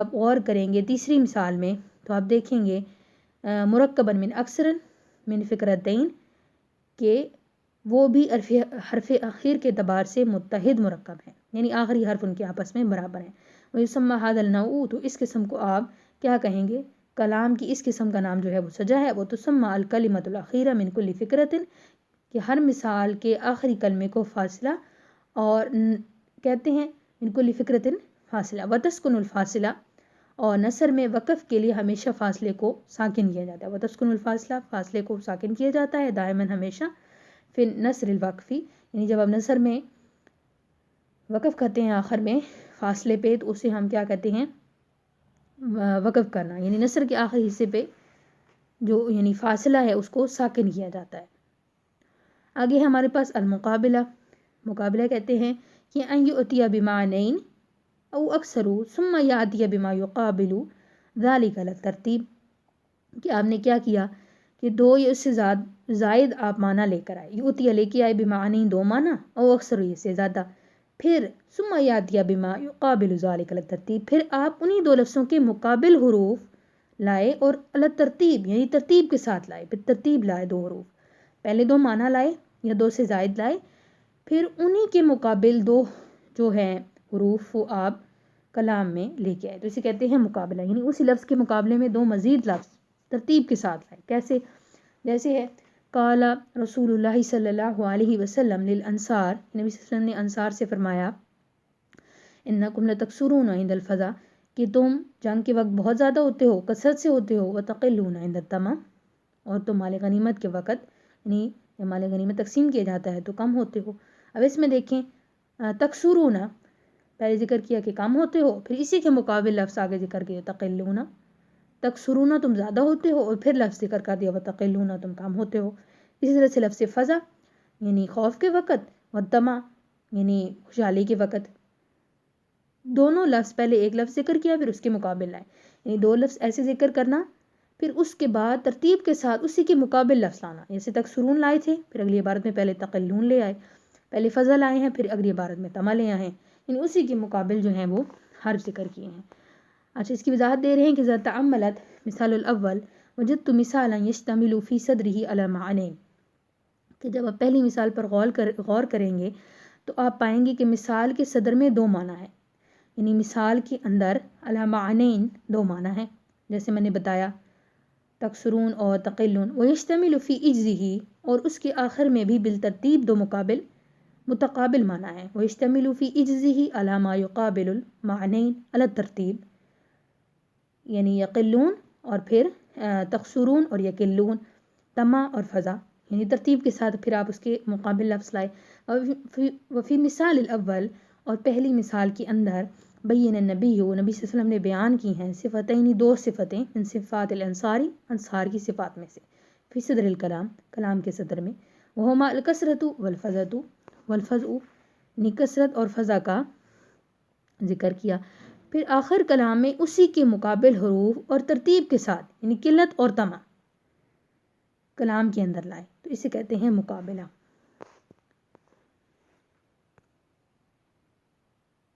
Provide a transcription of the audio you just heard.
آپ غور کریں گے تیسری مثال میں تو آپ دیکھیں گے مرکباً من اکثر من فکرتین کہ وہ بھی حرف اخیر کے اعتبار سے متحد مرکب ہیں، یعنی آخری حرف ان کے آپس میں برابر ہیں. ویسمى هذا النوع، تو اس قسم کو آپ کیا کہیں گے؟ کلام کی اس قسم کا نام جو ہے وہ سجا ہے. وہ تسمى الکلمۃ الاخیرہ من کل فکرۃ، کہ ہر مثال کے آخری کلمے کو فاصلہ اور کہتے ہیں من کل فکرۃ فاصلہ. وتسکن الفاصلہ، اور نثر میں وقف کے لیے ہمیشہ فاصلے کو ساکن کیا جاتا ہے. وتسکن الفاصلہ، فاصلے کو ساکن کیا جاتا ہے دائماً ہمیشہ. پھر نثر الوقفی، یعنی جب آپ نثر میں وقف کرتے ہیں آخر میں فاصلے پہ تو اسے ہم کیا کہتے ہیں؟ وقف کرنا، یعنی نثر کے آخری حصے پہ جو یعنی فاصلہ ہے اس کو ساکن کیا جاتا ہے. آگے ہمارے پاس المقابلہ. مقابلہ کہتے ہیں کہ ان یؤتی بمعنین او اکثر ثم یاتی بما یقابل ذلک علی الترتیب، کہ آپ نے کیا کیا کہ دو یا اس سے زائد آپ معنی لے کر آئے. یؤتی لے کے آئے بمعنین دو معنی، او اکثر اس سے زیادہ. پھر ثم یاتی بما یقابل ذلک علی الترتیب، پھر آپ انہی دو لفظوں کے مقابل حروف لائے اور علی ترتیب یعنی ترتیب کے ساتھ لائے، بالترتیب لائے دو حروف. پہلے دو معنی لائے یا دو سے زائد لائے، پھر انہی کے مقابل دو جو ہیں حروف وہ آپ کلام میں لے کے آئے، تو اسے کہتے ہیں مقابلہ. یعنی اسی لفظ کے مقابلے میں دو مزید لفظ ترتیب کے ساتھ لائے. کیسے؟ جیسے ہے قال رسول اللہ صلی اللہ علیہ وسلم للانصار، نبی صلی اللہ علیہ وسلم نے انصار سے فرمایا انکم لتکثرون عند الفزع، کہ تم جنگ کے وقت بہت زیادہ ہوتے ہو، کثرت سے ہوتے ہو. وتقلون عند الطمع، اور تم مال غنیمت کے وقت یعنی جب مال غنیمت تقسیم کیا جاتا ہے تو کم ہوتے ہو. اب اس میں دیکھیں تکثرون پہلے ذکر کیا کہ کم ہوتے ہو، پھر اسی کے مقابل لفظ آگے ذکر کیا تقلون. تکثرون تم زیادہ ہوتے ہو، اور پھر لفظ ذکر کر دیا وتقلون تم کم ہوتے ہو. اسی طرح سے لفظ فزع یعنی خوف کے وقت، والطمع یعنی خوشحالی کے وقت. دونوں لفظ پہلے ایک لفظ ذکر کیا پھر اس کے مقابل لائے، یعنی دو لفظ ایسے ذکر کرنا پھر اس کے بعد ترتیب کے ساتھ اسی کے مقابل لفظ لانا. جیسے تکثرون لائے تھے پھر اگلی عبارت میں پہلے تقلون لے آئے، پہلے فزع لائے ہیں پھر اگلی عبارت میں طمع لے آئے ہیں، یعنی اسی کے مقابل جو ہیں وہ حرف ذکر کیے ہیں. اچھا، اس کی وضاحت دے رہے ہیں کہ ذا تعملت مثال الاول وجدت مثالا یشتمل فی صدره علی معنی، کہ جب آپ پہلی مثال پر غور کریں گے تو آپ پائیں گے کہ مثال کے صدر میں دو معنی ہے، یعنی مثال کے اندر علی معنین دو معنی ہیں جیسے میں نے بتایا تکثرون اور تقلون. ویشتمل فی اجزہ، اور اس کے آخر میں بھی بالترتیب دو متقابل معنی ہیں. ویشتمل فی اجزہ علی ما یقابل المعنین علی الترتیب، یعنی یقلون اور پھر تکثرون اور یقلون، طمع اور فزع، یعنی ترتیب کے ساتھ پھر آپ اس کے مقابل لفظ لائے. وفی مثال الاول، اور پہلی مثال کے اندر بین النبی نبی صلی اللہ علیہ وسلم نے بیان کی ہیں صفتین دو صفتیں من صفات الانصاری، انصار کی صفات میں سے، فی صدر الکلام کلام کے صدر میں، وہما الکثرۃ والفزع یعنی کثرت اور فزع کا ذکر کیا. پھر آخر کلام میں اسی کے مقابل حروف اور ترتیب کے ساتھ یعنی قلت اور طمع کلام کے اندر لائے، تو اسے کہتے ہیں مقابلہ.